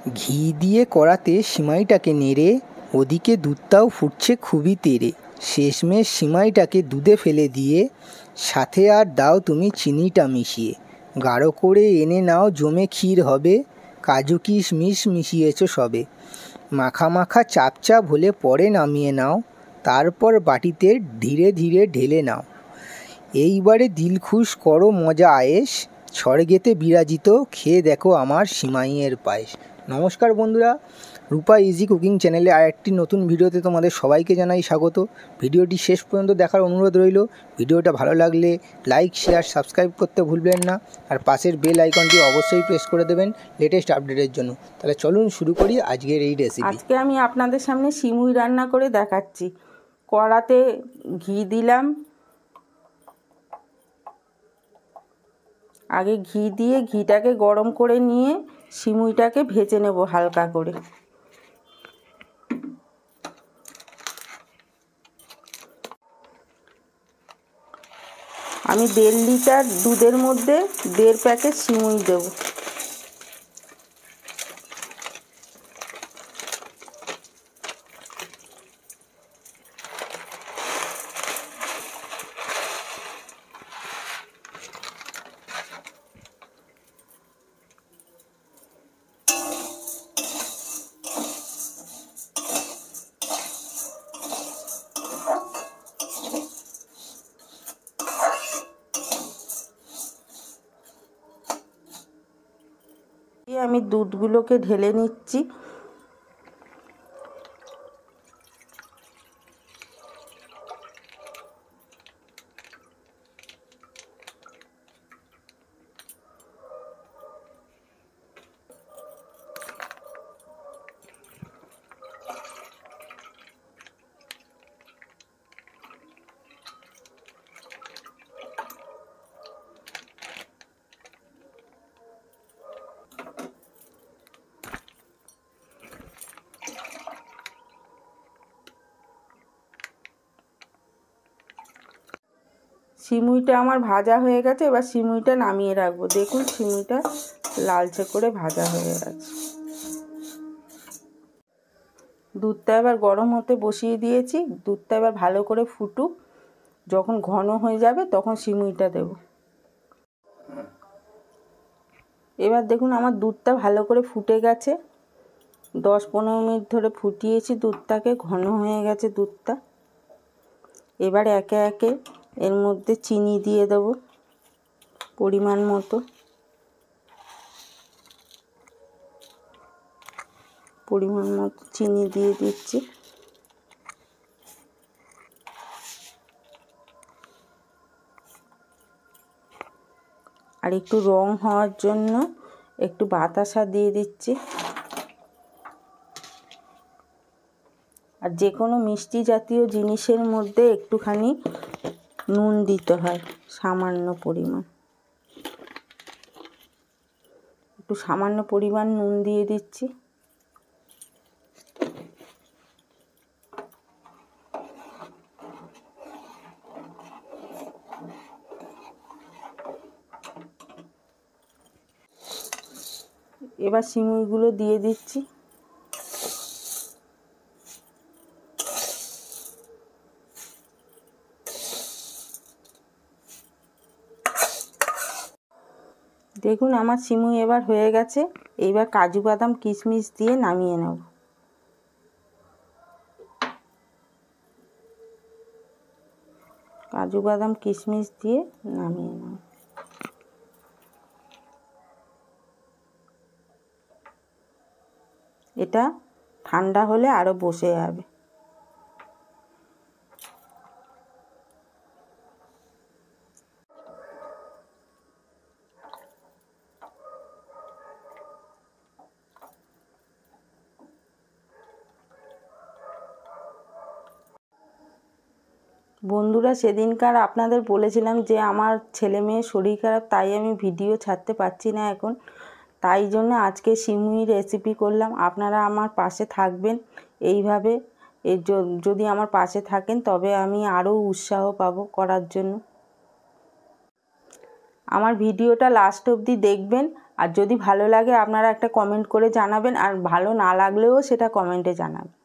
ঘি দিয়ে কড়াতে সিমাইটাকে নেড়ে ওদিকে দুধটাও ফুটছে খুবই তেড়ে। শেষমেশ সিমাইটাকে দুধে ফেলে দিয়ে সাথে আর দাও তুমি চিনিটা মিশিয়ে। গাঢ় করে এনে নাও জমে ক্ষীর হবে, কাজু কিশমিশ মিশিয়েছো সবে। মাখা মাখা চাপ চাপ হলে পরে নামিয়ে নাও, তারপর বাটিতে ধীরে ধীরে ঢেলে নাও। এইবারে দিলখুশ করো মজা আয়েশ, স্বর্গেতে বিরাজিত খেয়ে দেখো আমার সিমাইয়ের পায়েস। নমস্কার বন্ধুরা, রূপা ইজি কুকিং চ্যানেলে আরেকটি নতুন ভিডিওতে তোমাদের সবাইকে জানাই স্বাগত। ভিডিওটি শেষ পর্যন্ত দেখার অনুরোধ রইল। ভিডিওটা ভালো লাগলে লাইক শেয়ার সাবস্ক্রাইব করতে ভুলবেন না, আর পাশের বেল আইকনটি অবশ্যই প্রেস করে দেবেন লেটেস্ট আপডেটের জন্য। তাহলে চলুন শুরু করি আজকের এই রেসিপি। আজকে আমি আপনাদের সামনে সিমুই রান্না করে দেখাচ্ছি। কড়াতে ঘি দিলাম, আগে ঘি দিয়ে ঘিটাকে গরম করে নিয়ে সিমুইটাকে ভেজে নেব হালকা করে। আমি 1.5 লিটার দুধের মধ্যে 1.5 প্যাকেট সিমুই দেব। আমি দুধগুলোকে ঢেলে নিচ্ছি। সিমুইটা আমার ভাজা হয়ে গেছে, এবার সিমুইটা নামিয়ে রাখবো। দেখুন সিমুইটা লালচে করে ভাজা হয়ে গেছে। দুধটা এবার গরম হতে বসিয়ে দিয়েছি। দুধটা এবার ভালো করে ফুটুক, যখন ঘন হয়ে যাবে তখন সিমুইটা দেব। এবার দেখুন আমার দুধটা ভালো করে ফুটে গেছে। 10-15 মিনিট ধরে ফুটিয়েছি দুধটাকে, ঘন হয়ে গেছে দুধটা। এবার একে একে এর মধ্যে চিনি দিয়ে দেব পরিমাণ মতো। চিনি দিয়ে দিচ্ছি। আর একটু রং হওয়ার জন্য একটু বাতাসা দিয়ে দিচ্ছি। আর যে কোনো মিষ্টি জাতীয় জিনিসের মধ্যে একটুখানি নুন দিতে হয়, সামান্য পরিমাণ। সামান্য পরিমাণ নুন দিয়ে দিচ্ছি। এবার সিমুইগুলো দিয়ে দিচ্ছি। দেখুন আমার সিমুই এবার হয়ে গেছে। এইবার কাজু বাদাম কিশমিশ দিয়ে নামিয়ে নেব। কাজু বাদাম কিশমিশ দিয়ে নামিয়ে নেব। এটা ঠান্ডা হলে আরো বসে যাবে। বন্ধুরা, সেদিনকার আপনাদের বলেছিলাম যে আমার ছেলে মেয়ের শরীর খারাপ, তাই আমি ভিডিও ছাড়তে পারছি না এখন। তাই জন্য আজকে সিমুই রেসিপি করলাম। আপনারা আমার পাশে থাকবেন এইভাবে। যদি আমার পাশে থাকেন তবে আমি আরও উৎসাহ পাবো করার জন্য। আমার ভিডিওটা লাস্ট অবধি দেখবেন, আর যদি ভালো লাগে আপনারা একটা কমেন্ট করে জানাবেন, আর ভালো না লাগলেও সেটা কমেন্টে জানাবেন।